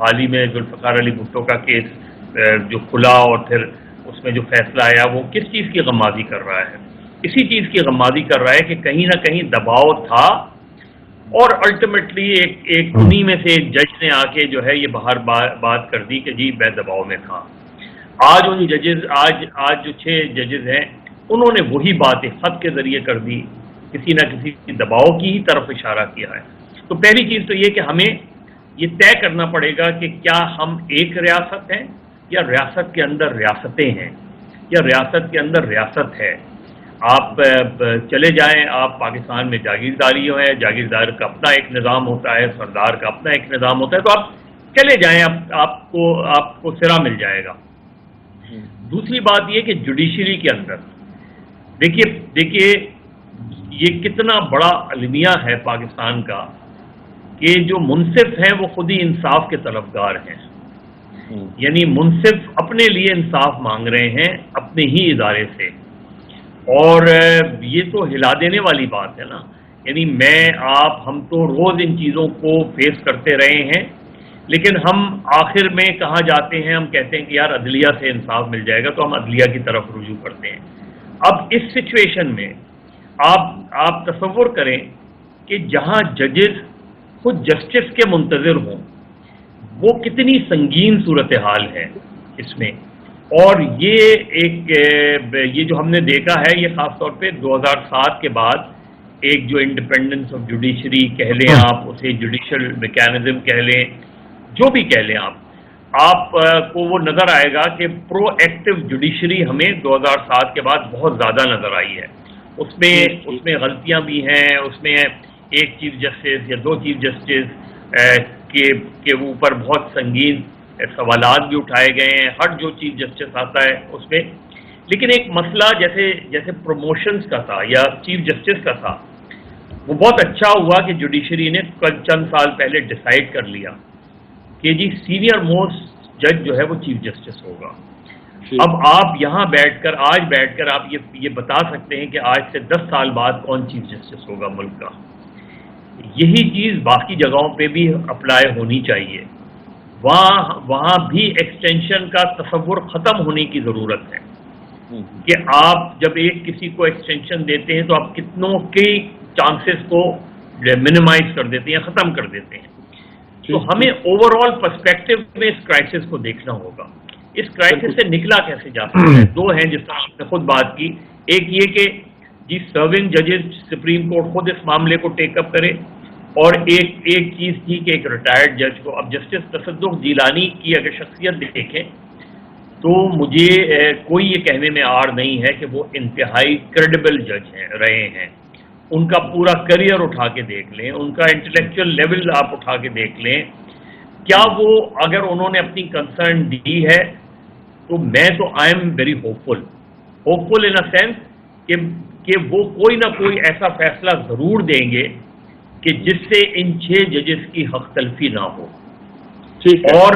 حال ہی میں ذوالفقار علی بھٹو کا کیس جو کھلا اور پھر اس میں جو فیصلہ آیا وہ کس چیز کی غمازی کر رہا ہے؟ اسی چیز کی غمازی کر رہا ہے کہ کہیں نہ کہیں دباؤ تھا اور الٹیمیٹلی ایک انہی میں سے ایک جج نے آ کے جو ہے یہ باہر بات کر دی کہ جی میں دباؤ میں تھا. آج ان ججز آج جو 6 ججز ہیں انہوں نے وہی بات ایک خط کے ذریعے کر دی, کسی نہ کسی دباؤ کی ہی طرف اشارہ کیا ہے. تو پہلی چیز تو یہ کہ ہمیں یہ طے کرنا پڑے گا کہ کیا ہم ایک ریاست ہیں یا ریاست کے اندر ریاستیں ہیں یا ریاست کے اندر ریاست ہے. آپ چلے جائیں, آپ پاکستان میں جاگیرداری ہے, جاگیردار کا اپنا ایک نظام ہوتا ہے, سردار کا اپنا ایک نظام ہوتا ہے, تو آپ چلے جائیں, آپ کو سرا مل جائے گا. دوسری بات یہ کہ جوڈیشری کے اندر دیکھیے یہ کتنا بڑا المیہ ہے پاکستان کا کہ جو منصف ہیں وہ خود ہی انصاف کے طلبگار ہیں. یعنی منصف اپنے لیے انصاف مانگ رہے ہیں اپنے ہی ادارے سے, اور یہ تو ہلا دینے والی بات ہے نا. یعنی ہم تو روز ان چیزوں کو فیس کرتے رہے ہیں, لیکن ہم آخر میں کہاں جاتے ہیں؟ ہم کہتے ہیں کہ یار عدلیہ سے انصاف مل جائے گا, تو ہم عدلیہ کی طرف رجوع کرتے ہیں. اب اس سچویشن میں آپ تصور کریں کہ جہاں ججز خود جسٹس کے منتظر ہوں, وہ کتنی سنگین صورتحال ہے اس میں. اور یہ جو ہم نے دیکھا ہے, یہ خاص طور پہ 2007 کے بعد ایک جو انڈیپینڈنس آف جوڈیشری کہہ لیں آپ, اسے جوڈیشل میکینزم کہہ لیں, جو بھی کہہ لیں آپ کو وہ نظر آئے گا کہ پرو ایکٹیو جوڈیشری ہمیں 2007 کے بعد بہت زیادہ نظر آئی ہے. اس میں غلطیاں بھی ہیں, اس میں ایک چیف جسٹس یا 2 چیف جسٹس کے اوپر بہت سنگین سوالات بھی اٹھائے گئے ہیں, ہر جو چیف جسٹس آتا ہے اس میں. لیکن ایک مسئلہ جیسے پروموشنز کا تھا یا چیف جسٹس کا تھا, وہ بہت اچھا ہوا کہ جوڈیشری نے چند سال پہلے ڈیسائیڈ کر لیا کہ جی سینئر موسٹ جج جو ہے وہ چیف جسٹس ہوگا. اب آپ یہاں آج بیٹھ کر آپ یہ بتا سکتے ہیں کہ آج سے 10 سال بعد کون چیف جسٹس ہوگا ملک کا. یہی چیز باقی جگہوں پہ بھی اپلائی ہونی چاہیے. وہاں بھی ایکسٹینشن کا تصور ختم ہونے کی ضرورت ہے کہ آپ جب کسی کو ایکسٹینشن دیتے ہیں تو آپ کتنوں کے چانسز کو منیمائز کر دیتے ہیں, ختم کر دیتے ہیں. تو ہمیں اوور آل پرسپیکٹو میں اس کرائسس کو دیکھنا ہوگا. اس کرائسس سے نکلا کیسے جا سکتا ہے؟ 2 ہیں جس طرح آپ نے خود بات کی. ایک یہ کہ جی سرونگ ججز سپریم کورٹ خود اس معاملے کو ٹیک اپ کرے, اور ایک چیز تھی کہ ایک ریٹائرڈ جج کو, اب جسٹس تصدق جیلانی کی اگر شخصیت دیکھیں تو مجھے کوئی یہ کہنے میں آڑ نہیں ہے کہ وہ انتہائی کریڈیبل جج رہے ہیں. ان کا پورا کریئر اٹھا کے دیکھ لیں, ان کا انٹلیکچوئل لیول آپ اٹھا کے دیکھ لیں, کیا وہ اگر انہوں نے اپنی کنسرن دی ہے تو میں تو I am very ہوپفل in a sense کہ وہ کوئی نہ کوئی ایسا فیصلہ ضرور دیں گے کہ جس سے ان 6 ججز کی حق تلفی نہ ہو. اور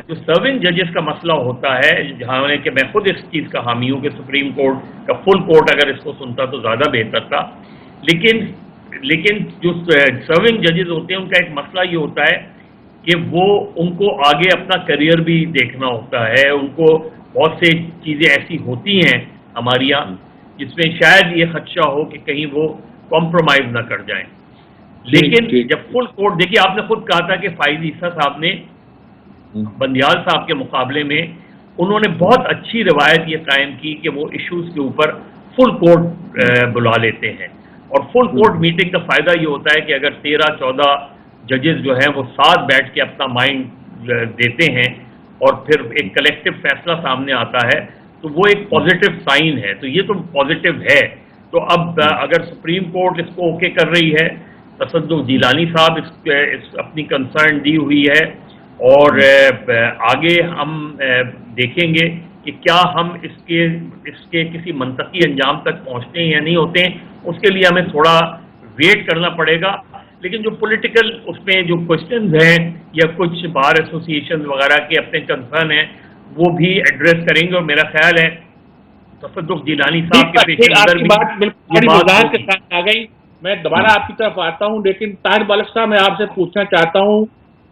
جو سرونگ ججز کا مسئلہ ہوتا ہے, جہاں کہ میں خود اس چیز کا حامی ہوں کہ سپریم کورٹ کا فل کورٹ اگر اس کو سنتا تو زیادہ بہتر تھا, لیکن جو سرونگ ججز ہوتے ہیں ان کا ایک مسئلہ یہ ہوتا ہے کہ ان کو آگے اپنا کریئر بھی دیکھنا ہوتا ہے. ان کو بہت سے چیزیں ایسی ہوتی ہیں ہمارے یہاں جس میں شاید یہ خدشہ ہو کہ کہیں وہ کمپرومائز نہ کر جائیں. لیکن جب فل کورٹ, دیکھیے آپ نے خود کہا تھا کہ فائز عیسیٰ صاحب نے بندیال صاحب کے مقابلے میں انہوں نے بہت اچھی روایت یہ قائم کی کہ وہ ایشوز کے اوپر فل کورٹ بلا لیتے ہیں. اور فل کورٹ میٹنگ کا فائدہ یہ ہوتا ہے کہ اگر 13-14 ججز جو ہیں وہ ساتھ بیٹھ کے اپنا مائنڈ دیتے ہیں اور پھر ایک کلیکٹیو فیصلہ سامنے آتا ہے تو وہ ایک پازیٹیو سائن ہے. تو یہ تو پازیٹیو ہے. تو اب اگر سپریم کورٹ اس کو اوکے کر رہی ہے, تصدق جیلانی صاحب اس اپنی کنسرن دی ہوئی ہے, اور آگے ہم دیکھیں گے کہ کیا ہم اس کے کسی منطقی انجام تک پہنچتے ہیں یا نہیں ہوتے ہیں. اس کے لیے ہمیں تھوڑا ویٹ کرنا پڑے گا. لیکن جو پولیٹیکل اس میں جو کوشچنز ہیں یا کچھ بار ایسوسیشن وغیرہ کے اپنے کنسرن ہیں وہ بھی ایڈریس کریں گے, اور میرا خیال ہے تصدق جیلانی صاحب کے پیش نظر آ گئی. میں دوبارہ آپ کی طرف آتا ہوں, لیکن طاہر بلخ صاحب میں آپ سے پوچھنا چاہتا ہوں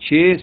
6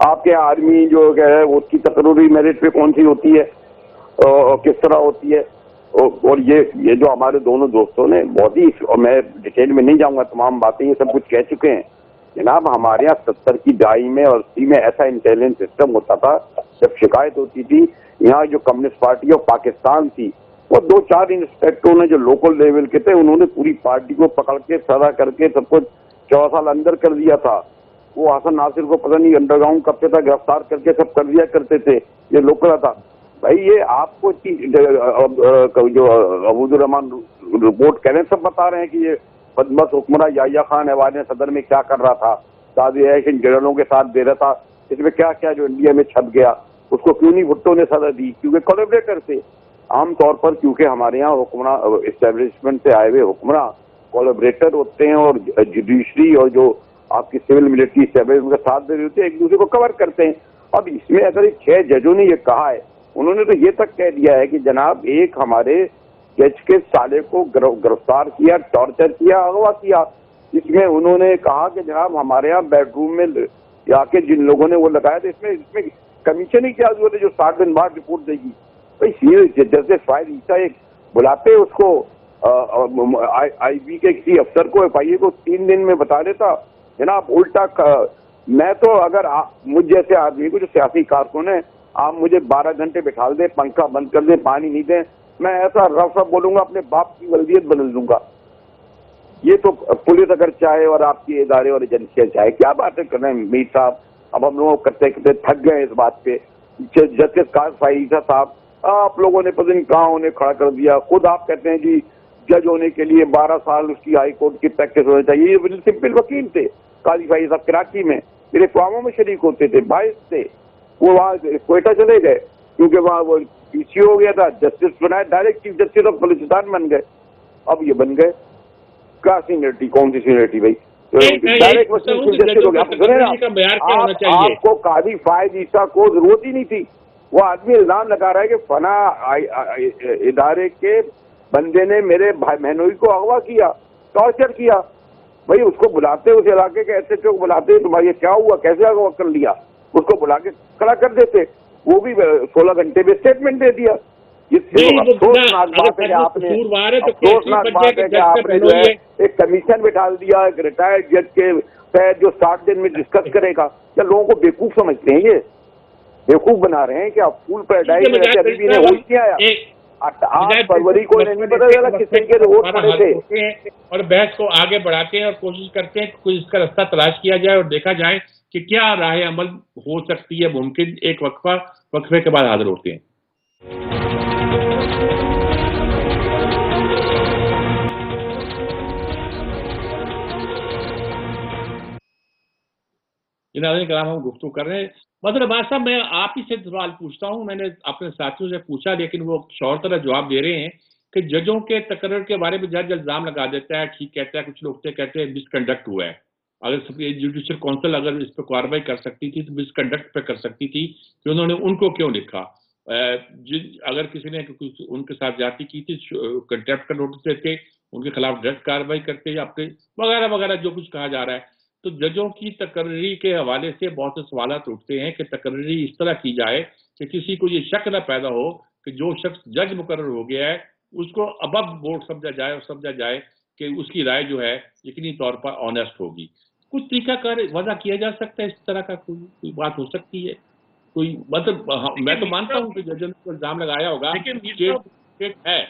آپ کے آرمی جو ہے اس کی تقرری میرٹ پہ کون سی ہوتی ہے اور کس طرح ہوتی ہے. اور یہ جو ہمارے دونوں دوستوں نے بہت ہی, اور میں ڈیٹیل میں نہیں جاؤں گا, تمام باتیں یہ سب کچھ کہہ چکے ہیں جناب. ہمارے یہاں 70 کی دہائی میں اور 80 میں ایسا انٹیلیجنس سسٹم ہوتا تھا, جب شکایت ہوتی تھی یہاں جو کمیونسٹ پارٹی آف پاکستان تھی, وہ 2-4 انسپیکٹروں نے جو لوکل لیول کے تھے, انہوں نے پوری پارٹی کو پکڑ کے سزا کر کے سب کچھ 14 سال اندر کر دیا تھا. وہ حسن ناصر کو پتہ نہیں انڈر گراؤنڈ کب سے تھا, گرفتار کر کے سب کر دیا کرتے تھے. یہ لوکل تھا بھائی. یہ آپ کو جو عبود الرحمان رپورٹ کہہ رہے ہیں, سب بتا رہے ہیں کہ یہ بدمست حکمراں یحییٰ خان ایوان صدر میں کیا کر رہا تھا, سعودی ایشین جنرلوں کے ساتھ دے رہا تھا, اس میں کیا کیا جو انڈیا میں چھپ گیا, اس کو کیوں نہیں بھٹو نے سزا دی, کیونکہ کولیبریٹر تھے. عام طور پر کیونکہ ہمارے یہاں حکمراں اسٹیبلشمنٹ سے آئے ہوئے حکمراں کولیبریٹر ہوتے ہیں, اور جوڈیشری اور جو آپ کی سول ملٹری اسٹیبلشمنٹ کا ساتھ دے رہے ہوتے ہیں, ایک دوسرے کو کور کرتے ہیں. اب اس میں اگر 6 ججوں نے یہ کہا ہے, انہوں نے تو یہ تک کہہ دیا ہے کہ جناب ایک ہمارے جج کے سالے کو گرفتار کیا, ٹارچر کیا, اغوا کیا. اس میں انہوں نے کہا کہ جناب ہمارے یہاں بیڈ روم میں جا کے جن لوگوں نے وہ لگایا تھا, اس میں کمیشن ہی کیا ضرورت ہے جو 60 دن بعد رپورٹ دے گی. جسٹس فائد عیسیٰ ایک بلاتے اس کو آئی بی کے کسی افسر کو, ایف آئی اے کو 3 دن میں بتا دیتا جناب. الٹا میں تو اگر مجھ جیسے آدمی کو جو سیاسی کارکن ہے, آپ مجھے 12 گھنٹے بٹھا دیں, پنکھا بند کر دیں, پانی نہیں دیں, میں ایسا رف بولوں گا اپنے باپ کی ولدیت بدل دوں گا. یہ تو پولیس اگر چاہے اور آپ کے ادارے اور ایجنسیاں چاہے, کیا باتیں کر رہے ہیں میر صاحب. اب ہم لوگ کرتے کرتے تھک گئے اس بات پہ. جسٹس فائد عیسیٰ صاحب آپ لوگوں نے پتہ نہیں کہاں انہیں کھڑا کر دیا. خود آپ کہتے ہیں جی جج ہونے کے لیے 12 سال اس کی ہائی کورٹ کی پریکٹس ہونا چاہیے. یہ سمپل وکیل تھے قاضی فائد صاحب, کراچی میں میرے اقواموں میں شریک ہوتے تھے, 22 تھے. وہ وہاں کوئٹہ چلے گئے کیونکہ وہاں وہ پی سی ہو گیا تھا, جسٹس بنائے, direct chief justice of Balochistan بن گئے. اب یہ بن گئے کیا سینئرٹی, کون سی سینئرٹی بھائی, ڈائریکٹ چیف جسٹس ہو گیا. آپ کو قاضی فائد عیسیٰ کو ضرورت ہی نہیں تھی. وہ آدمی الزام لگا رہا ہے کہ فنا ادارے کے بندے نے میرے بھائی مہنوئی کو اغوا کیا, ٹارچر کیا. بھائی اس کو بلاتے, اس علاقے کے ایس ایچ او کو بلاتے, تمہارا یہ کیا ہوا, کیسے اغوا کر لیا, اس کو بلا کے کھڑا کر دیتے. وہ بھی 16 گھنٹے میں اسٹیٹمنٹ دے دیا. افسوسناک بات ہے کہ آپ نے جو ہے ایک کمیشن بٹھا دیا, ایک ریٹائرڈ جج کے تحت جو 60 دن میں ڈسکس کرے گا. کیا لوگوں کو بیوقوف سمجھتے ہیں, یہ بیوقوف بنا رہے ہیں. کیا فول پیراڈائز میں رہتے ابھی بھی انہیں ہوش نہیں آیا. 8 فروری کو انہیں نہیں پتا چلا کس طرح کے رپورٹ پڑے تھے, اور بحث کو آگے بڑھاتے ہیں اور کوشش کرتے ہیں کہ کوئی اس کا رستہ تلاش کیا جائے اور دیکھا جائے کہ کیا راہ عمل ہو سکتی ہے ممکن. ایک وقفے کے بعد حاضر ہوتے ہیں. ناظرین کرام, ہم گفتگو کر رہے ہیں. مطلب عباس صاحب, میں آپ ہی سے سوال پوچھتا ہوں. میں نے اپنے ساتھیوں سے پوچھا لیکن وہ شور طرح جواب دے رہے ہیں کہ ججوں کے تقرر کے بارے میں جج الزام لگا دیتا ہے, ٹھیک کہتا ہے, کچھ لوگ کہتے ہیں مس کنڈکٹ ہوا ہے. اگر جوڈیشل کونسل اگر اس پہ کارروائی کر سکتی تھی تو مس کنڈکٹ پہ کر سکتی تھی کہ انہوں نے ان کو کیوں لکھا. اگر کسی نے ان کے ساتھ زیادتی کی تھی, کنٹیمپٹ کا نوٹس دیتے, ان کے خلاف ڈائریکٹ کارروائی کرتے, یا اپنے وغیرہ وغیرہ جو کچھ کہا جا رہا ہے. تو ججوں کی تقرری کے حوالے سے بہت سے سوالات اٹھتے ہیں کہ تقرری اس طرح کی جائے کہ کسی کو یہ شک نہ پیدا ہو کہ جو شخص جج مقرر ہو گیا ہے اس کو اب ووٹ سمجھا جائے, اور سمجھا جائے کہ اس کی رائے جو ہے یقینی طور پر آنیسٹ ہوگی. کچھ طریقہ کار وضع کیا جا سکتا ہے, اس طرح کا کوئی بات ہو سکتی ہے کوئی؟ مطلب میں تو مانتا ہوں کہ ججوں نے الزام لگایا ہوگا, اسٹیٹ ہے,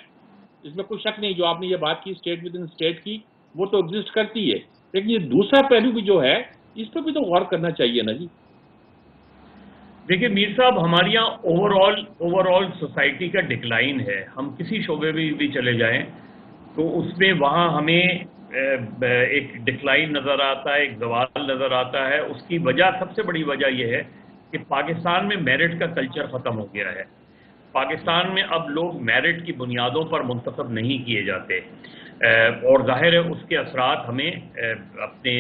اس میں کوئی شک نہیں. جو آپ نے یہ بات کی اسٹیٹ ود ان اسٹیٹ کی, وہ تو ایگزسٹ کرتی ہے, لیکن یہ دوسرا پہلو بھی جو ہے اس پہ بھی تو غور کرنا چاہیے نا جی. دیکھیے میر صاحب, ہمارے یہاں اوور آل سوسائٹی کا ڈکلائن ہے. ہم کسی شعبے میں بھی چلے جائیں تو اس میں وہاں ہمیں ایک ڈکلائن نظر آتا ہے, ایک زوال نظر آتا ہے. اس کی وجہ, سب سے بڑی وجہ یہ ہے کہ پاکستان میں میرٹ کا کلچر ختم ہو گیا ہے. پاکستان میں اب لوگ میرٹ کی بنیادوں پر منتخب نہیں کیے جاتے, اور ظاہر ہے اس کے اثرات ہمیں اپنے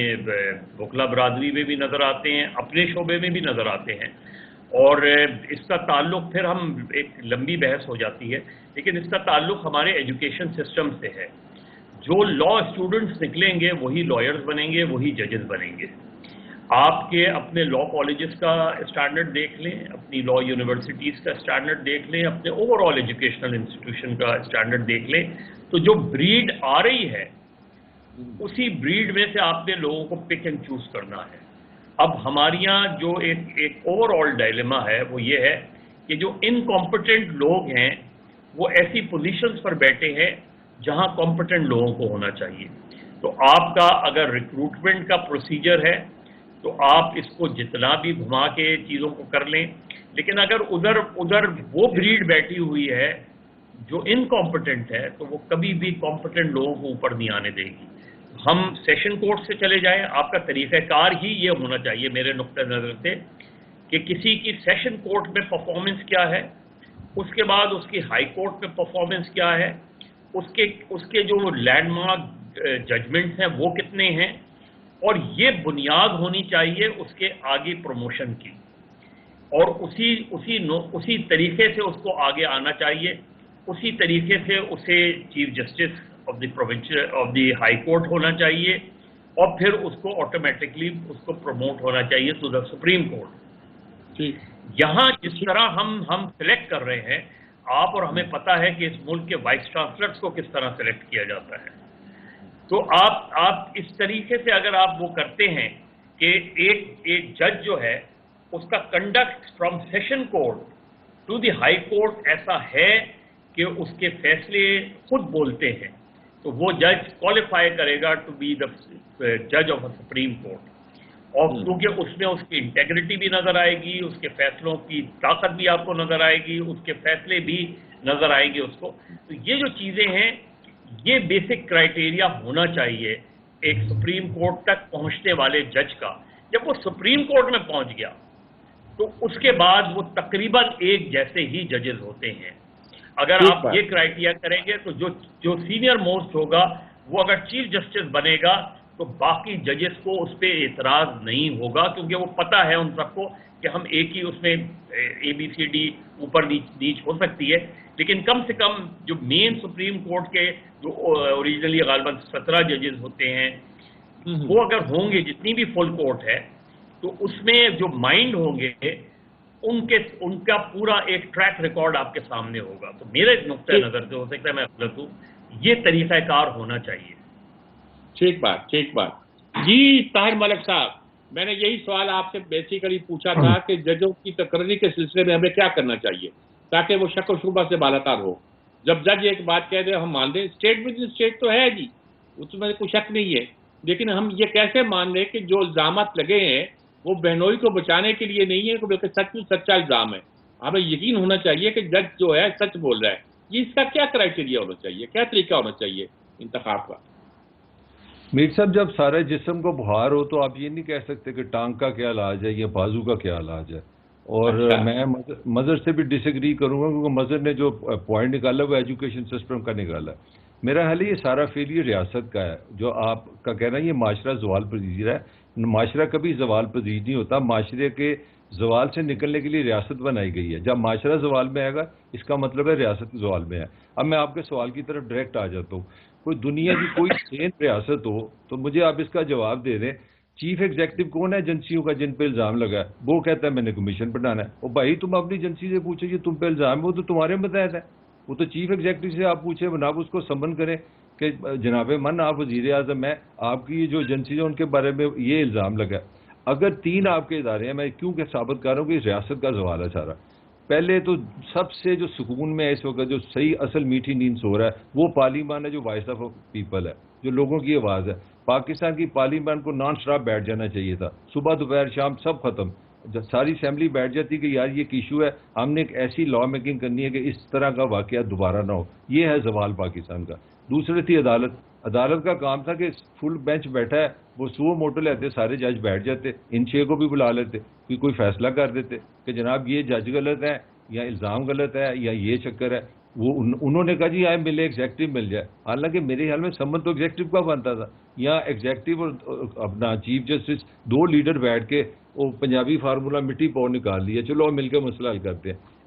وکلا برادری میں بھی نظر آتے ہیں, اپنے شعبے میں بھی نظر آتے ہیں. اور اس کا تعلق پھر ہم, ایک لمبی بحث ہو جاتی ہے, لیکن اس کا تعلق ہمارے ایجوکیشن سسٹم سے ہے. جو لا اسٹوڈنٹس نکلیں گے وہی لائرز بنیں گے, وہی ججز بنیں گے. آپ کے اپنے لا کالجز کا اسٹینڈرڈ دیکھ لیں، اپنی لا یونیورسٹیز کا اسٹینڈرڈ دیکھ لیں، اپنے اوور آل ایجوکیشنل انسٹیٹیوشن کا اسٹینڈرڈ دیکھ لیں، تو جو بریڈ آ رہی ہے اسی بریڈ میں سے آپ نے لوگوں کو پک اینڈ چوز کرنا ہے۔ اب ہمارے یہاں جو ایک اوور آل ڈائلیما ہے وہ یہ ہے کہ جو انکمپٹنٹ لوگ ہیں وہ ایسی پوزیشنز پر بیٹھے ہیں جہاں کمپٹنٹ لوگوں کو ہونا چاہیے۔ تو آپ کا اگر ریکروٹمنٹ کا پروسیجر ہے تو آپ اس کو جتنا بھی گھما کے چیزوں کو کر لیں، لیکن اگر ادھر وہ بریڈ بیٹھی ہوئی ہے جو انکمپٹنٹ ہے تو وہ کبھی بھی کمپٹنٹ لوگوں کو اوپر نہیں آنے دے گی۔ ہم سیشن کورٹ سے چلے جائیں، آپ کا طریقہ کار ہی یہ ہونا چاہیے میرے نقطۂ نظر سے کہ کسی کی سیشن کورٹ میں پرفارمنس کیا ہے، اس کے بعد اس کی ہائی کورٹ میں پرفارمنس کیا ہے، اس کے جو لینڈ مارک ججمنٹس ہیں وہ کتنے ہیں، اور یہ بنیاد ہونی چاہیے اس کے آگے پروموشن کی، اور اسی طریقے سے اس کو آگے آنا چاہیے، اسی طریقے سے اسے chief justice of the high court ہونا چاہیے، اور پھر اس کو آٹومیٹکلی اس کو پروموٹ ہونا چاہیے ٹو دا سپریم کورٹ۔ یہاں جس طرح ہم سلیکٹ کر رہے ہیں، آپ اور ہمیں پتہ ہے کہ اس ملک کے وائس چانسلرز کو کس طرح سلیکٹ کیا جاتا ہے، تو آپ اس طریقے سے اگر آپ وہ کرتے ہیں کہ ایک جج جو ہے اس کا conduct from session court to the high court ایسا ہے کہ اس کے فیصلے خود بولتے ہیں، تو وہ جج کوالیفائی کرے گا ٹو بی دا جج آف اے سپریم کورٹ، اور کیونکہ اس میں اس کی انٹیگریٹی بھی نظر آئے گی، اس کے فیصلوں کی طاقت بھی آپ کو نظر آئے گی، اس کے فیصلے بھی نظر آئیں گے اس کو۔ تو یہ جو چیزیں ہیں یہ بیسک کرائیٹیریا ہونا چاہیے ایک سپریم کورٹ تک پہنچنے والے جج کا۔ جب وہ سپریم کورٹ میں پہنچ گیا تو اس کے بعد وہ تقریباً ایک جیسے ہی ججز ہوتے ہیں۔ اگر آپ یہ کرائیٹیریا کریں گے تو جو سینئر موسٹ ہوگا وہ اگر چیف جسٹس بنے گا تو باقی ججز کو اس پہ اعتراض نہیں ہوگا، کیونکہ وہ پتہ ہے ان سب کو کہ ہم ایک ہی اس میں ABCD اوپر نیچ ہو سکتی ہے، لیکن کم سے کم جو مین سپریم کورٹ کے جو اوریجنلی غالباً 17 ججز ہوتے ہیں وہ اگر ہوں گے، جتنی بھی فل کورٹ ہے، تو اس میں جو مائنڈ ہوں گے ان کا پورا ایک ٹریک ریکارڈ آپ کے سامنے ہوگا۔ تو میرے نقطۂ نظر سے، ہو سکتا ہے میں غلط ہوں، یہ طریقہ کار ہونا چاہیے۔ ٹھیک بات جی طاہر ملک صاحب، میں نے یہی سوال آپ سے بیسیکلی پوچھا تھا کہ ججوں کی تقرری کے سلسلے میں ہمیں کیا کرنا چاہیے تاکہ وہ شک و شبہ سے بالاتر ہو۔ جب جج ایک بات کہہ دے ہم مان لیں، اسٹیٹ ود اسٹیٹ تو ہے جی، اس میں کوئی شک نہیں ہے، لیکن ہم یہ کیسے مان لیں کہ جو الزامات لگے ہیں وہ بہنوئی کو بچانے کے لیے نہیں ہے بلکہ سچا الزام ہے۔ ہمیں یقین ہونا چاہیے کہ جج جو ہے سچ بول رہا ہے۔ یہ اس کا کیا کرائیٹیریا ہونا چاہیے، کیا طریقہ ہونا چاہیے انتخاب کا؟ میر صاحب، جب سارے جسم کو بخار ہو تو آپ یہ نہیں کہہ سکتے کہ ٹانگ کا کیا علاج ہے یا بازو کا کیا علاج ہے۔ اور میں مظہر سے بھی ڈس ایگری کروں گا، کیونکہ مظہر نے جو پوائنٹ نکالا وہ ایجوکیشن سسٹم کا نکالا ہے۔ میرا خیال ہے یہ سارا فیلئر ریاست کا ہے۔ جو آپ کا کہنا ہے یہ معاشرہ زوال پذیر ہے، معاشرہ کبھی زوال پذیر نہیں ہوتا۔ معاشرے کے زوال سے نکلنے کے لیے ریاست بنائی گئی ہے۔ جب معاشرہ زوال میں آئے گا اس کا مطلب ہے ریاست زوال میں ہے۔ اب میں آپ کے سوال کی طرف ڈائریکٹ آ جاتا ہوں۔ کوئی دنیا کی کوئی سین ریاست ہو تو مجھے آپ اس کا جواب دے دیں، چیف ایگزیکٹو کون ہے ایجنسیوں کا جن پہ الزام لگا ہے؟ وہ کہتا ہے میں نے کمیشن بنانا ہے۔ او بھائی تم اپنی ایجنسی سے پوچھو یہ تم پہ الزام ہے، وہ تو تمہارے متحد ہے، وہ تو چیف ایگزیکٹو سے آپ پوچھیں، جناب اس کو سمن کریں کہ جناب من آپ وزیر اعظم ہیں، آپ کی جو ایجنسی ہے ان کے بارے میں یہ الزام لگا ہے۔ اگر 3 آپ کے ادارے ہیں، میں کیوں کہ ثابت کر رہا ہوں کہ اس ریاست کا زوال ہے سارا۔ پہلے تو سب سے جو سکون میں اس وقت جو صحیح اصل میٹھی نیند سو رہا ہے وہ پارلیمان ہے، جو وائس آف پیپل ہے، جو لوگوں کی آواز ہے۔ پاکستان کی پارلیمان کو نان اسٹاپ بیٹھ جانا چاہیے تھا، صبح دوپہر شام سب ختم، جب ساری اسمبلی بیٹھ جاتی کہ یار یہ ایشو ہے، ہم نے ایک ایسی لا میکنگ کرنی ہے کہ اس طرح کا واقعہ دوبارہ نہ ہو۔ یہ ہے زوال پاکستان کا۔ دوسرے تھی عدالت کا کام تھا کہ فل بینچ بیٹھا ہے، وہ سو موٹو لیتے، سارے جج بیٹھ جاتے، ان 6 کو بھی بلا لیتے، کوئی فیصلہ کر دیتے کہ جناب یہ جج غلط ہے یا الزام غلط ہے یا یہ چکر ہے۔ وہ انہوں نے کہا جی آئے ملے ایگزیکٹو مل جائے، حالانکہ میرے خیال میں سمن تو ایگزیکٹو کا بنتا تھا۔ یہاں ایگزیکٹو اور اپنا چیف جسٹس 2 لیڈر بیٹھ کے وہ پنجابی فارمولہ مٹی پاؤ نکال لیا، چلو مل کے مسئلہ حل کرتے ہیں۔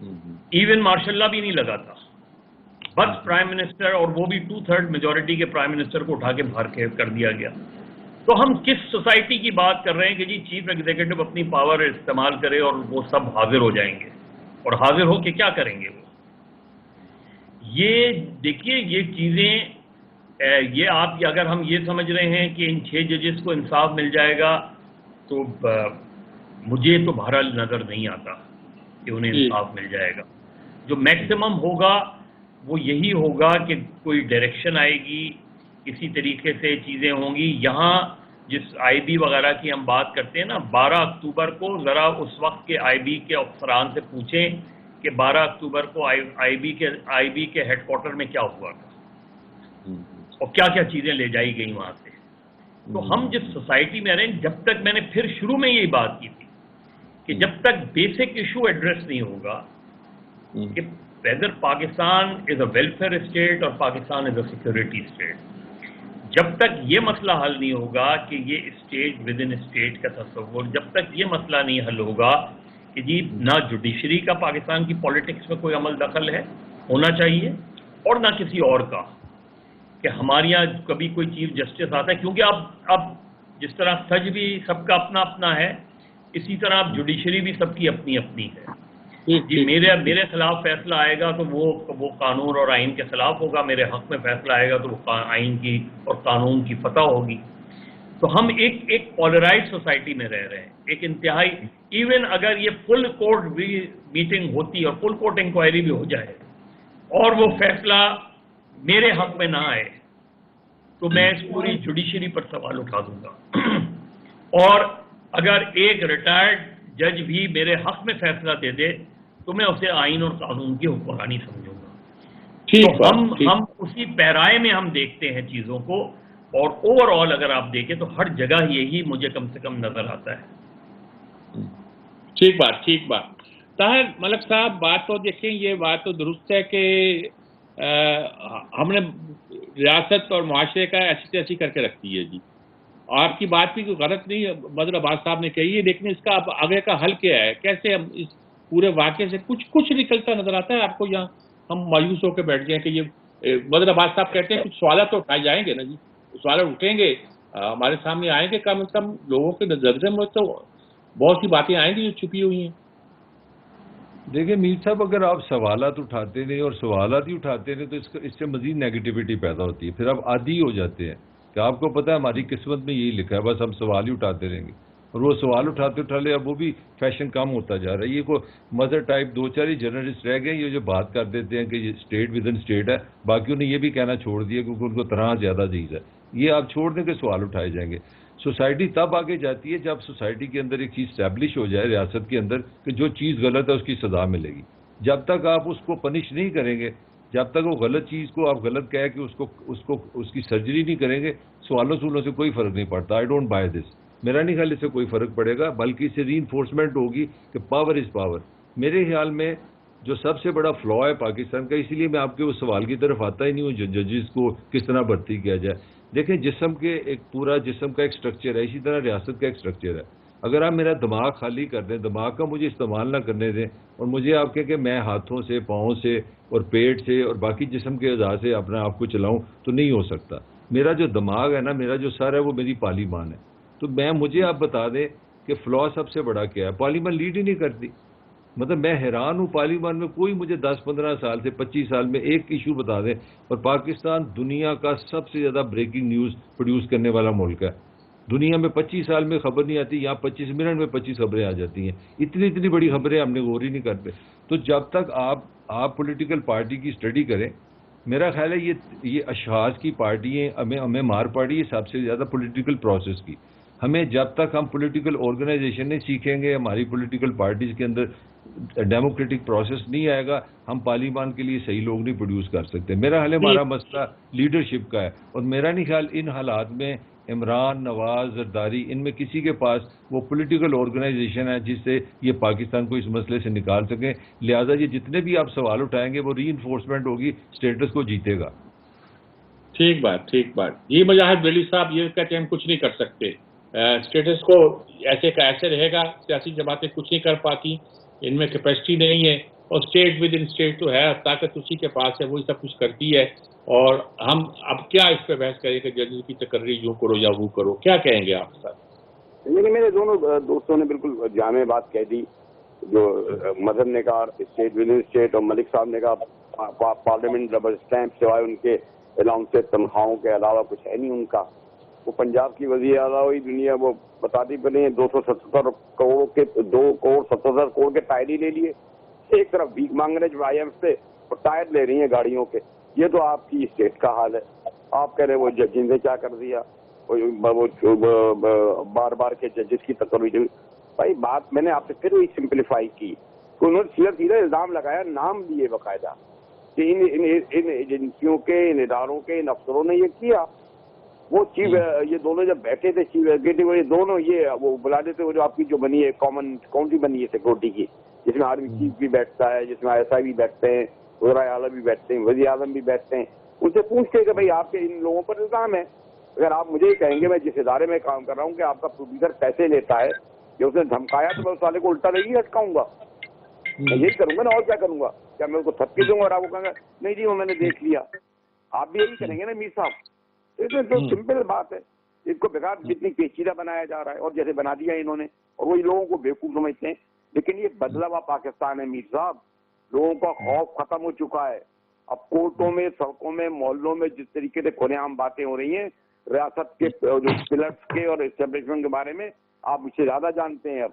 ایون مارشل لا بھی نہیں لگا تھا، بس پرائم منسٹر، اور وہ بھی 2/3 میجورٹی کے پرائم منسٹر کو اٹھا کے باہر کر دیا گیا. تو ہم کس سوسائٹی کی بات کر رہے ہیں کہ جی چیف ایگزیکٹو اپنی پاور استعمال کرے اور وہ سب حاضر ہو جائیں گے، اور حاضر ہو کے کیا کریں گے وہ؟ یہ دیکھیے یہ چیزیں، یہ آپ اگر ہم یہ سمجھ رہے ہیں کہ ان 6 ججز کو انصاف مل جائے گا تو مجھے تو بہرحال نظر نہیں آتا کہ انہیں انصاف مل جائے گا. جو میکسیمم ہوگا وہ یہی ہوگا کہ کوئی ڈائریکشن آئے گی، کسی طریقے سے چیزیں ہوں گی. یہاں جس آئی بی وغیرہ کی ہم بات کرتے ہیں نا، 12 اکتوبر کو ذرا اس وقت کے آئی بی کے افسران سے پوچھیں کہ 12 اکتوبر کو آئی بی کے ہیڈ کوارٹر میں کیا ہوا تھا اور کیا کیا چیزیں لے جائی گئی وہاں سے. تو ہم جس سوسائٹی میں رہیں، جب تک میں نے پھر شروع میں یہی بات کی تھی کہ جب تک بیسک ایشو ایڈریس نہیں ہوگا کہ ویدر پاکستان از اے ویلفیئر اسٹیٹ اور پاکستان از اے سیکورٹی اسٹیٹ، جب تک یہ مسئلہ حل نہیں ہوگا کہ یہ اسٹیٹ ود ان اسٹیٹ کا تصور، جب تک یہ مسئلہ نہیں حل ہوگا کہ جی نہ جوڈیشری کا پاکستان کی پالیٹکس میں کوئی عمل دخل ہے ہونا چاہیے، اور نہ کسی اور کا، کہ ہمارے یہاں کبھی کوئی چیف جسٹس آتا ہے، کیونکہ اب جس طرح سج بھی سب کا اپنا اپنا ہے، اسی طرح اب جوڈیشری بھی سب کی اپنی اپنی ہے. جی میرے خلاف فیصلہ آئے گا تو وہ قانون اور آئین کے خلاف ہوگا، میرے حق میں فیصلہ آئے گا تو وہ آئین کی اور قانون کی فتح ہوگی. تو ہم ایک پولرائز سوسائٹی میں رہ رہے ہیں، ایک انتہائی. ایون اگر یہ فل کورٹ میٹنگ ہوتی اور فل کورٹ انکوائری بھی ہو جائے اور وہ فیصلہ میرے حق میں نہ آئے تو میں اس پوری جوڈیشری پر سوال اٹھا دوں گا. اور اگر ایک ریٹائرڈ جج بھی میرے حق میں فیصلہ دے دے تو میں اسے آئین اور قانون کی حکمرانی سمجھوں گا. تو ہم اسی پیرائے میں ہم دیکھتے ہیں چیزوں کو، اور اوور آل اگر آپ دیکھیں تو ہر جگہ یہی مجھے کم سے کم نظر آتا ہے. ٹھیک بات. طاہر ملک صاحب، بات تو دیکھیں، یہ بات تو درست ہے کہ ہم نے ریاست اور معاشرے کا ایسی تیسی کر کے رکھ دی ہے. جی آپ کی بات بھی کوئی غلط نہیں ہے، بدر عباس صاحب نے کہی ہے، لیکن اس کا آگے کا حل کیا ہے؟ کیسے ہم اس پورے واقعے سے کچھ نکلتا نظر آتا ہے آپ کو؟ یہاں ہم مایوس ہو کے بیٹھ گئے کہ یہ بدر عباس صاحب کہتے ہیں کچھ سوالات تو اٹھائے جائیں گے نا. جی سوالات اٹھیں گے، ہمارے سامنے آئیں گے، کم از کم لوگوں کے نظر میں تو بہت سی باتیں آئیں گی جو چھپی ہوئی ہیں. دیکھیں میر صاحب، اگر آپ سوالات اٹھاتے نہیں اور سوالات ہی اٹھاتے نہیں تو اس سے مزید نیگیٹیوٹی پیدا ہوتی ہے. پھر آپ عادی ہو جاتے ہیں کہ آپ کو پتہ ہے ہماری قسمت میں یہی لکھا ہے، بس ہم سوال ہی اٹھاتے رہیں گے. اور وہ سوال اٹھا لے، اب وہ بھی فیشن کم ہوتا جا رہا ہے. یہ کوئی مدر ٹائپ 2-4 ہی جرنلسٹ رہ گئے یہ جو بات کر دیتے ہیں کہ یہ اسٹیٹ ود ان اسٹیٹ ہے، باقیوں نے یہ بھی کہنا چھوڑ دیا کیونکہ ان کو طرح زیادہ چیز ہے. یہ آپ چھوڑ دیں کہ سوال اٹھائے جائیں گے. سوسائٹی تب آگے جاتی ہے جب سوسائٹی کے اندر ایک چیز اسٹیبلش ہو جائے ریاست کے اندر کہ جو چیز غلط ہے اس کی سزا ملے گی. جب تک آپ اس کو پنش نہیں کریں گے، جب تک وہ غلط چیز کو آپ غلط کہہ کے اس کی سرجری نہیں کریں گے، سوالوں سے کوئی فرق نہیں پڑتا. I don't by this. میرا نہیں خیال اس سے کوئی فرق پڑے گا، بلکہ اس سے ری انفورسمنٹ ہوگی کہ پاور از پاور. میرے خیال میں جو سب سے بڑا فلا ہے پاکستان کا، اسی لیے میں آپ کے اس سوال کی طرف آتا ہی نہیں ہوں جو ججز کو کس طرح بھرتی کیا جائے. دیکھیں جسم کے ایک پورا جسم کا ایک سٹرکچر ہے، اسی طرح ریاست کا ایک سٹرکچر ہے. اگر آپ میرا دماغ خالی کر دیں، دماغ کا مجھے استعمال نہ کرنے دیں، اور مجھے آپ کہیں کہ میں ہاتھوں سے، پاؤں سے اور پیٹ سے اور باقی جسم کے اعضاء سے اپنے آپ کو چلاؤں تو نہیں ہو سکتا. میرا جو دماغ ہے نا، میرا جو سر ہے، وہ میری پارلیمان ہے. تو مجھے آپ بتا دیں کہ فلا سب سے بڑا کیا ہے؟ پارلیمان لیڈ ہی نہیں کرتی. مطلب میں حیران ہوں، پارلیمان میں کوئی مجھے 10-15 سال سے 25 سال میں ایک ایشو بتا دیں. اور پاکستان دنیا کا سب سے زیادہ بریکنگ نیوز پروڈیوس کرنے والا ملک ہے. دنیا میں 25 سال میں خبر نہیں آتی، یہاں 25 منٹ میں 25 خبریں آ جاتی ہیں. اتنی بڑی خبریں ہم نے غور ہی نہیں کرتے. تو جب تک آپ پولیٹیکل پارٹی کی اسٹڈی کریں، میرا خیال ہے یہ اشخاص کی پارٹی ہیں، ہمیں مار پاڑی ہے سب سے زیادہ پولیٹیکل پروسیس کی. ہمیں جب تک ہم پولیٹیکل آرگنائزیشن نہیں سیکھیں گے، ہماری پولیٹیکل پارٹیز کے اندر ڈیموکریٹک پروسیس نہیں آئے گا، ہم پارلیمان کے لیے صحیح لوگ نہیں پروڈیوس کر سکتے. میرا خیال ہے ہمارا مسئلہ لیڈرشپ کا ہے. اور میرا نہیں خیال ان حالات میں عمران، نواز، زرداری، ان میں کسی کے پاس وہ پولیٹیکل آرگنائزیشن ہے جس سے یہ پاکستان کو اس مسئلے سے نکال سکیں. لہٰذا یہ جتنے بھی آپ سوال اٹھائیں گے وہ ری انفورسمنٹ ہوگی، اسٹیٹس کو جیتے گا. ٹھیک بات. جی مجاہد ولی صاحب یہ کہتے ہیں ہم کچھ نہیں کر سکتے، اسٹیٹس کو ایسے کا ایسے رہے گا، سیاسی جماعتیں کچھ نہیں کر پاتی، ان میں کیپیسٹی نہیں ہے. اور اسٹیٹ ود ان اسٹیٹ تو ہے، طاقت اسی کے پاس ہے، وہی سب کچھ کرتی ہے. اور ہم اب کیا اس پہ بحث کریں کہ ججز کی تقرری یوں کرو یا وہ کرو؟ کیا کہیں گے آپ سر؟ لیکن میرے دونوں دوستوں نے بالکل جامع بات کہہ دی. جو مدن نے کہا اسٹیٹ ود ان اسٹیٹ، اور ملک صاحب نے کہا پارلیمنٹ ربر اسٹیمپ سوائے ان کے الاؤنس سے تنخواہوں کے علاوہ کچھ ہے نہیں ان کا. وہ پنجاب کی وزیر اعلیٰ ہوئی دنیا، وہ بتاتی پڑی 277 کروڑ کے 2,77 کروڑ کے ٹائر ہی لے لیے. ایک طرف بھیک مانگ رہے جو آئی ایم سے، اور ٹائر لے رہی ہیں گاڑیوں کے. یہ تو آپ کی اسٹیٹ کا حال ہے. آپ کہہ رہے وہ ججز نے کیا کر دیا، بار بار کے ججز کی تقرری. بھائی بات میں نے آپ سے پھر وہی سمپلیفائی کی. انہوں نے سیدھا الزام لگایا، نام لیے باقاعدہ، کہ ان ایجنسیوں کے، ان اداروں کے، ان افسروں نے یہ کیا. وہ چیف، یہ دونوں جب بیٹھے تھے چیف ایگزیکٹو، یہ دونوں یہ وہ بلا دیتے، وہ جو آپ کی جو بنی ہے کامن کون سی بنی ہے سیکورٹی کی، جس میں آرمی چیف بھی بیٹھتا ہے، جس میں ایس آئی بھی بیٹھتے ہیں، وزرائے اعلیٰ بھی بیٹھتے ہیں، وزیر اعظم بھی بیٹھتے ہیں. ان سے پوچھتے کہ بھائی آپ کے ان لوگوں پر الزام ہے. اگر آپ مجھے ہی کہیں گے میں جس ادارے میں کام کر رہا ہوں کہ آپ کا پروڈیوسر پیسے لیتا ہے کہ اس نے دھمکایا، تو میں اس والے کو الٹا نہیں اٹکاؤں گا. میں یہی کروں گا نا، اور کیا کروں گا؟ کیا میں اس کو تھپکی دوں گا اور آپ کو کہوں گا نہیں جی وہ میں نے دیکھ لیا؟ آپ بھی یہی کریں گے نا میر صاحب. اس میں تو سمپل بات ہے. اس کو بیکار جتنی پیچیدہ بنایا جا رہا ہے، اور جیسے بنا دیا انہوں نے، اور وہی لوگوں کو بیوقوف سمجھتے ہیں. لیکن یہ بدلا ہوا پاکستان ہے میر صاحب. لوگوں کا خوف ختم ہو چکا ہے. اب کورٹوں میں، سڑکوں میں، محلوں میں جس طریقے سے کھلے عام باتیں ہو رہی ہیں ریاست کے جو پلرس کے اور اسٹیبلشمنٹ کے بارے میں، آپ مجھ سے زیادہ جانتے ہیں.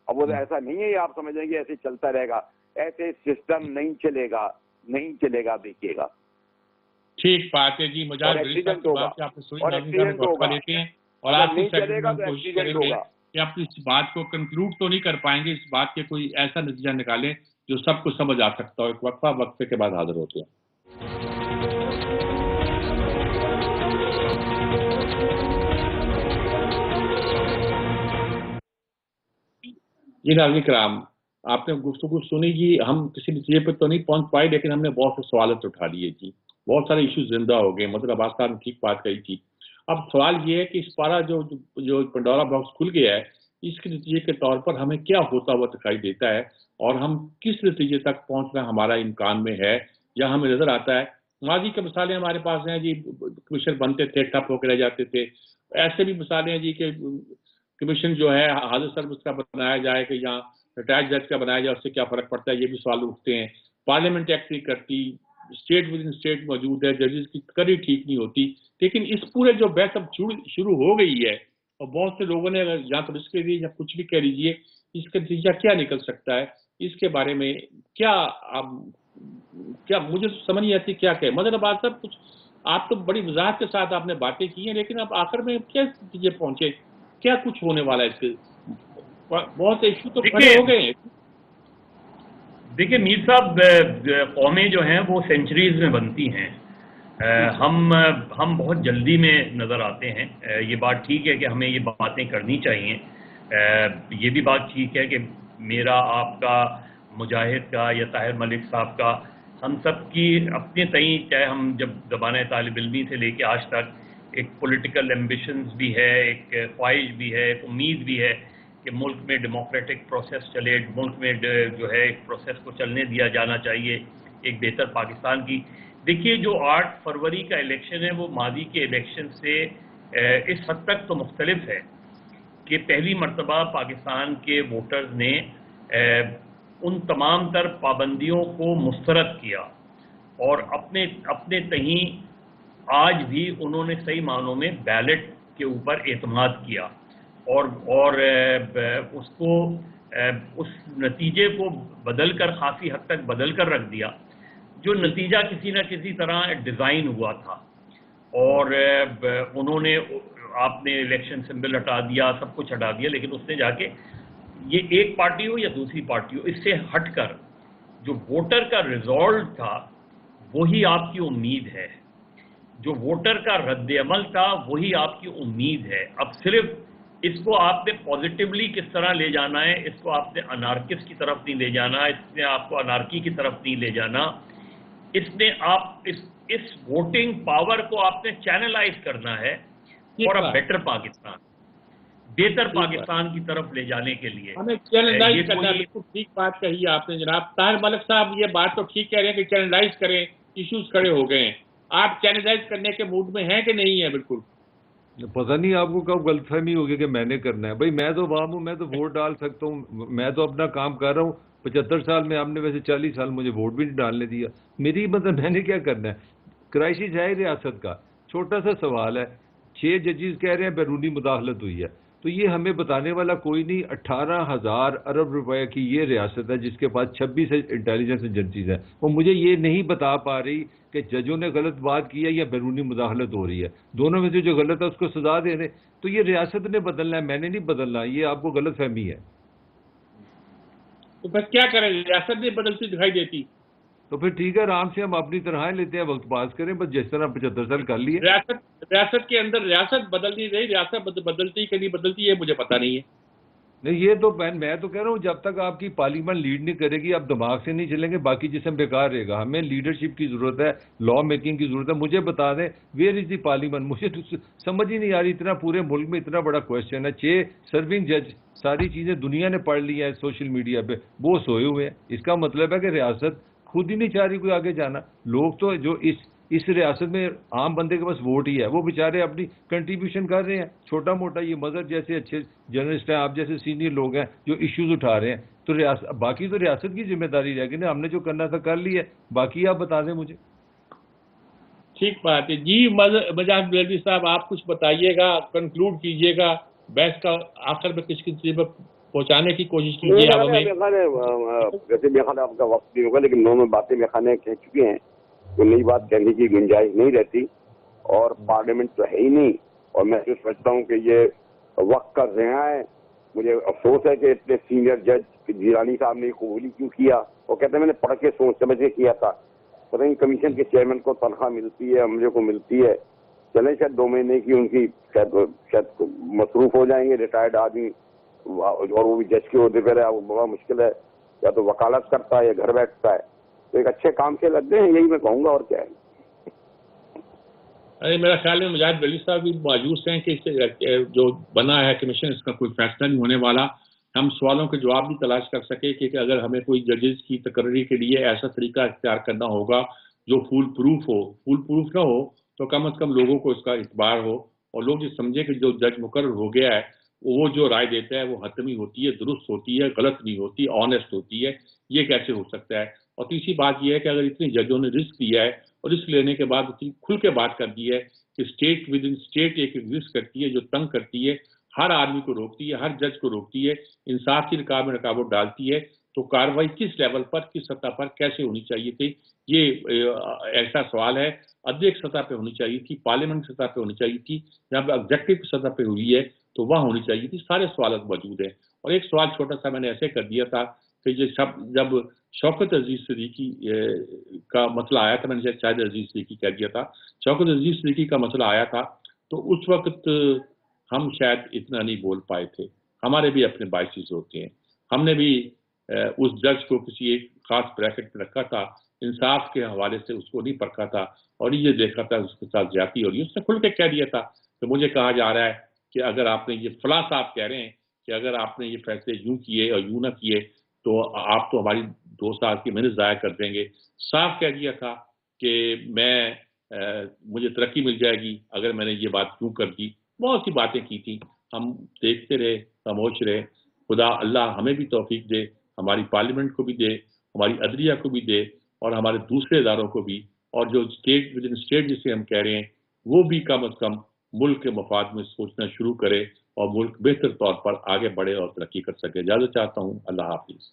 اب وہ ایسا نہیں ہے، آپ سمجھ رہے ہیں کہ ایسے چلتا رہے گا. ایسے سسٹم نہیں چلے گا، نہیں چلے گا، دیکھیے گا. ٹھیک بات ہے جی. مجاز ایکسیڈنٹ ہوگا، اور لیتے ہیں اور اگر آپ نہیں سے چلے گا تو کوشش ایکسیڈنٹ کریں گے ہوگا. کہ آپ اس بات کو کنکلوڈ تو نہیں کر پائیں گے، اس بات کے کوئی ایسا نتیجہ نکالیں جو سب کو سمجھ آ سکتا ہو. ایک وقفے کے بعد حاضر ہوتے ہیں. جی ناظرین کرام، آپ نے گفتگو سنی جی. ہم کسی نتیجے پہ تو نہیں پہنچ پائے، لیکن ہم نے بہت سے سوالات اٹھا لیے جی. بہت سارے ایشوز زندہ ہو گئے. مطلب عباس صاحب نے ٹھیک بات کہی تھی. اب سوال یہ ہے کہ اس پارا جو پنڈورا باکس کھل گیا ہے، اس کے نتیجے کے طور پر ہمیں کیا ہوتا ہوا دکھائی دیتا ہے، اور ہم کس نتیجے تک پہنچنا ہمارا امکان میں ہے یا ہمیں نظر آتا ہے. ماضی کی مثالیں ہمارے پاس ہیں جی. کمیشن بنتے تھے، ٹھپ ہو کے رہ جاتے تھے. ایسے بھی مثالیں ہیں جی کہ کمیشن جو ہے حاضر سروس کا بنایا جائے کہ یہاں ریٹائرڈ جج کا بنایا جائے، اس سے کیا فرق پڑتا ہے، یہ بھی سوال اٹھتے ہیں. پارلیمنٹ ایکٹ نہیں کرتی، اسٹیٹ ود ان اسٹیٹ موجود ہے، ججز کی تقرری ٹھیک نہیں ہوتی. لیکن اس پورے جو بحث اب شروع ہو گئی ہے، اور بہت سے لوگوں نے یا تو اس کے لیے یا کچھ بھی کہہ لیجیے، اس کا نتیجہ کیا نکل سکتا ہے، اس کے بارے میں کیا مجھے سمجھ نہیں آتی کیا کہ مدن عباس صاحب کچھ آپ تو بڑی وضاحت کے ساتھ آپ نے باتیں کی ہیں، لیکن اب آخر میں کیا نتیجے پہنچے، کیا کچھ ہونے والا ہے اس کے؟ بہت سے ایشو تو کھڑے ہو گئے ہیں. دیکھیں میر صاحب، قومیں جو ہیں وہ سینچریز میں بنتی ہیں. ہم بہت جلدی میں نظر آتے ہیں. یہ بات ٹھیک ہے کہ ہمیں یہ باتیں کرنی چاہیے. یہ بھی بات ٹھیک ہے کہ میرا، آپ کا، مجاہد کا یا طاہر ملک صاحب کا، ہم سب کی اپنے تئیں، چاہے ہم جب زمانۂ طالب علمی سے لے کے آج تک، ایک پولیٹیکل ایمبیشنز بھی ہے، ایک خواہش بھی ہے، ایک امید بھی ہے کہ ملک میں ڈیموکریٹک پروسیس چلے، ملک میں جو ہے ایک پروسیس کو چلنے دیا جانا چاہیے، ایک بہتر پاکستان کی. دیکھیے جو 8 فروری کا الیکشن ہے وہ ماضی کے الیکشن سے اس حد تک تو مختلف ہے کہ پہلی مرتبہ پاکستان کے ووٹرز نے ان تمام تر پابندیوں کو مسترد کیا، اور اپنے تئیں آج بھی انہوں نے صحیح معنوں میں بیلٹ کے اوپر اعتماد کیا، اور اس نتیجے کو بدل کر، خاصی حد تک بدل کر رکھ دیا، جو نتیجہ کسی نہ کسی طرح ڈیزائن ہوا تھا. اور انہوں نے، آپ نے الیکشن سمبل ہٹا دیا، سب کچھ ہٹا دیا، لیکن اس نے جا کے، یہ ایک پارٹی ہو یا دوسری پارٹی ہو، اس سے ہٹ کر جو ووٹر کا ریزالٹ تھا وہی آپ کی امید ہے، جو ووٹر کا رد عمل تھا وہی آپ کی امید ہے. اب صرف اس کو آپ نے پازیٹیولی کس طرح لے جانا ہے، اس کو آپ نے انارکس کی طرف نہیں لے جانا، اس نے آپ کو انارکی کی طرف نہیں لے جانا، اس نے اس ووٹنگ پاور کو آپ نے چینلائز کرنا ہے فار اے بیٹر پاکستان. بہتر پاکستان کی طرف لے جانے کے لیے ہمیں چینلائز یہ کرنا ہے. کوئی- بالکل ٹھیک بات کہی ہے آپ نے جناب. طاہر ملک صاحب یہ بات تو ٹھیک کہہ رہے ہیں کہ چینلائز کریں, ایشوز کھڑے ہو گئے ہیں. آپ چینلائز کرنے کے موڈ میں ہیں کہ نہیں ہیں؟ بالکل پتہ نہیں آپ کو کب غلط فہمی ہوگی کہ میں نے کرنا ہے. بھائی میں تو عوام ہوں, میں تو ووٹ ڈال سکتا ہوں, میں تو اپنا کام کر رہا ہوں. 75 سال میں آپ نے ویسے 40 سال مجھے ووٹ بھی نہیں ڈالنے دیا. میری مطلب میں نے کیا کرنا ہے؟ کرائسس ہے ریاست کا. چھوٹا سا سوال ہے, 6 ججز کہہ رہے ہیں بیرونی مداخلت ہوئی ہے, تو یہ ہمیں بتانے والا کوئی نہیں. 18,000 ارب روپے کی یہ ریاست ہے جس کے پاس 26 انٹیلیجنس ایجنسیز ہیں. وہ مجھے یہ نہیں بتا پا رہی کہ ججوں نے غلط بات کی ہے یا بیرونی مداخلت ہو رہی ہے. دونوں میں سے جو غلط ہے اس کو سزا دے دیں. تو یہ ریاست نے بدلنا ہے, میں نے نہیں بدلنا. یہ آپ کو غلط فہمی ہے. تو بس کیا کریں, ریاست نہیں بدلتی دکھائی دیتی. تو پھر ٹھیک ہے, آرام سے ہم اپنی طرح لیتے ہیں, وقت پاس کریں, بس جس طرح 75 سال کر لیے. ریاست کے اندر ریاست بدل نہیں رہی, ریاست بدلتی کہ نہیں بدلتی یہ مجھے پتہ نہیں ہے. نہیں, یہ تو میں تو کہہ رہا ہوں جب تک آپ کی پارلیمنٹ لیڈ نہیں کرے گی, آپ دماغ سے نہیں چلیں گے, باقی جسم بیکار رہے گا. ہمیں لیڈرشپ کی ضرورت ہے, لا میکنگ کی ضرورت ہے. مجھے بتا دیں ویئر از دی پارلیمنٹ. مجھے تو سمجھ ہی نہیں آ رہی. اتنا پورے ملک میں اتنا بڑا کوشچن ہے, 6 سرونگ جج, ساری چیزیں دنیا نے پڑھ لی ہیں سوشل میڈیا پہ, وہ سوئے ہوئے ہیں. اس کا مطلب ہے کہ ریاست خود ہی نہیں چاہ رہی کوئی آگے جانا. لوگ تو جو اس ریاست میں عام بندے کے پاس ووٹ ہی ہے, وہ بیچارے اپنی کنٹریبیوشن کر رہے ہیں چھوٹا موٹا. یہ مظہر جیسے اچھے جرنلسٹ ہیں, آپ جیسے سینئر لوگ ہیں جو ایشوز اٹھا رہے ہیں, تو باقی تو ریاست کی ذمہ داری رہ گی نا. ہم نے جو کرنا تھا کر لی ہے, باقی آپ بتا دیں مجھے. ٹھیک بات ہے جی. مجاہد بلدی صاحب آپ کچھ بتائیے گا, کنکلوڈ کیجئے گا, بحث کا آخر میں کس چیز پر پہنچانے کی کوشش کیجیے آپ ہمیں. ویسے میرے خیال آپ کا وقت نہیں ہوگا, لیکن دونوں باتیں میرے خیال کہہ چکے ہیں, تو نئی بات کہنے کی گنجائش نہیں رہتی. اور پارلیمنٹ تو ہے ہی نہیں, اور میں تو سمجھتا ہوں کہ یہ وقت کا ضیاع ہے. مجھے افسوس ہے کہ اتنے سینئر جج جیلانی صاحب نے قبولی کیوں کیا. وہ کہتے ہیں میں نے پڑھ کے سوچ سمجھ کے کیا تھا. پتہ نہیں کمیشن کے چیئرمین کو تنخواہ ملتی ہے, ہم کو ملتی ہے. چلیں شاید 2 مہینے کی ان کی شاید مصروف ہو جائیں گے, ریٹائرڈ آدمی, اور وہ بھی جج کے عہدے پہ رہا, وہ بڑا مشکل ہے. یا تو وکالت کرتا ہے یا گھر بیٹھتا ہے. تو ایک اچھے کام سے لگتے ہیں, یہی میں کہوں گا, اور کیا ہے. ارے میرا خیال ہے مجاہد بلدی صاحب بھی مایوس ہیں کہ جو بنا ہے کمیشن, اس کا کوئی فیصلہ نہیں ہونے والا. ہم سوالوں کے جواب بھی تلاش کر سکے کہ اگر ہمیں کوئی ججز کی تقرری کے لیے ایسا طریقہ اختیار کرنا ہوگا جو فول پروف نہ ہو, تو کم از کم لوگوں کو اس کا اعتبار ہو, اور لوگ یہ سمجھے کہ جو جج مقرر ہو گیا ہے وہ جو رائے دیتا ہے وہ حتمی ہوتی ہے, درست ہوتی ہے, غلط نہیں ہوتی, آنیسٹ ہوتی ہے. یہ کیسے ہو سکتا ہے؟ اور تیسری بات یہ ہے کہ اگر اتنے ججوں نے رسک لیا ہے, اور رسک لینے کے بعد اتنی کھل کے بات کر دی ہے کہ اسٹیٹ ود ان اسٹیٹ ایک ایگزسٹ کرتی ہے جو تنگ کرتی ہے, ہر آدمی کو روکتی ہے, ہر جج کو روکتی ہے, انصاف کی رکاوٹ میں رکاوٹ ڈالتی ہے, تو کارروائی کس لیول پر, کس سطح پر کیسے ہونی چاہیے تھی؟ یہ ایسا سوال ہے. عدلیہ کی سطح پہ ہونی چاہیے تھی, پارلیمنٹ کی سطح پہ ہونی چاہیے تھی, جہاں پہ ایگزیکٹو کی سطح پہ ہوئی ہے تو وہاں ہونی چاہیے تھی. سارے سوالات موجود ہیں. اور ایک سوال چھوٹا سا میں نے ایسے کر دیا تھا کہ جب شوکت عزیز صدیقی کا مسئلہ آیا تھا, میں نے شاید عزیز صدیقی کہہ دیا تھا, شوکت عزیز صدیقی کا مسئلہ آیا تھا, تو اس وقت ہم شاید اتنا نہیں بول پائے تھے. ہمارے بھی اپنے باعث ہوتے ہیں. ہم نے بھی اس جج کو کسی ایک خاص بریکٹ میں رکھا تھا, انصاف کے حوالے سے اس کو نہیں پرکھا تھا, اور یہ دیکھا تھا اس کے ساتھ زیادتی ہو رہی ہے. اس نے کھل کے کہہ دیا تھا کہ مجھے کہا جا رہا ہے کہ اگر آپ نے یہ فلاں صاحب کہہ رہے ہیں کہ اگر آپ نے یہ فیصلے یوں کیے اور یوں نہ کیے تو آپ تو ہماری 2 سال کی محنت ضائع کر دیں گے. صاف کہہ دیا تھا کہ مجھے ترقی مل جائے گی اگر میں نے یہ بات کیوں کر دی. بہت سی باتیں کی تھیں, ہم دیکھتے رہے, خاموش رہے. خدا اللہ ہمیں بھی توفیق دے, ہماری پارلیمنٹ کو بھی دے, ہماری عدلیہ کو بھی دے, اور ہمارے دوسرے اداروں کو بھی, اور جو اسٹیٹ ود ان اسٹیٹ جسے ہم کہہ رہے ہیں وہ بھی کم از کم ملک کے مفاد میں سوچنا شروع کرے, اور ملک بہتر طور پر آگے بڑھے اور ترقی کر سکے. اجازت چاہتا ہوں. اللہ حافظ.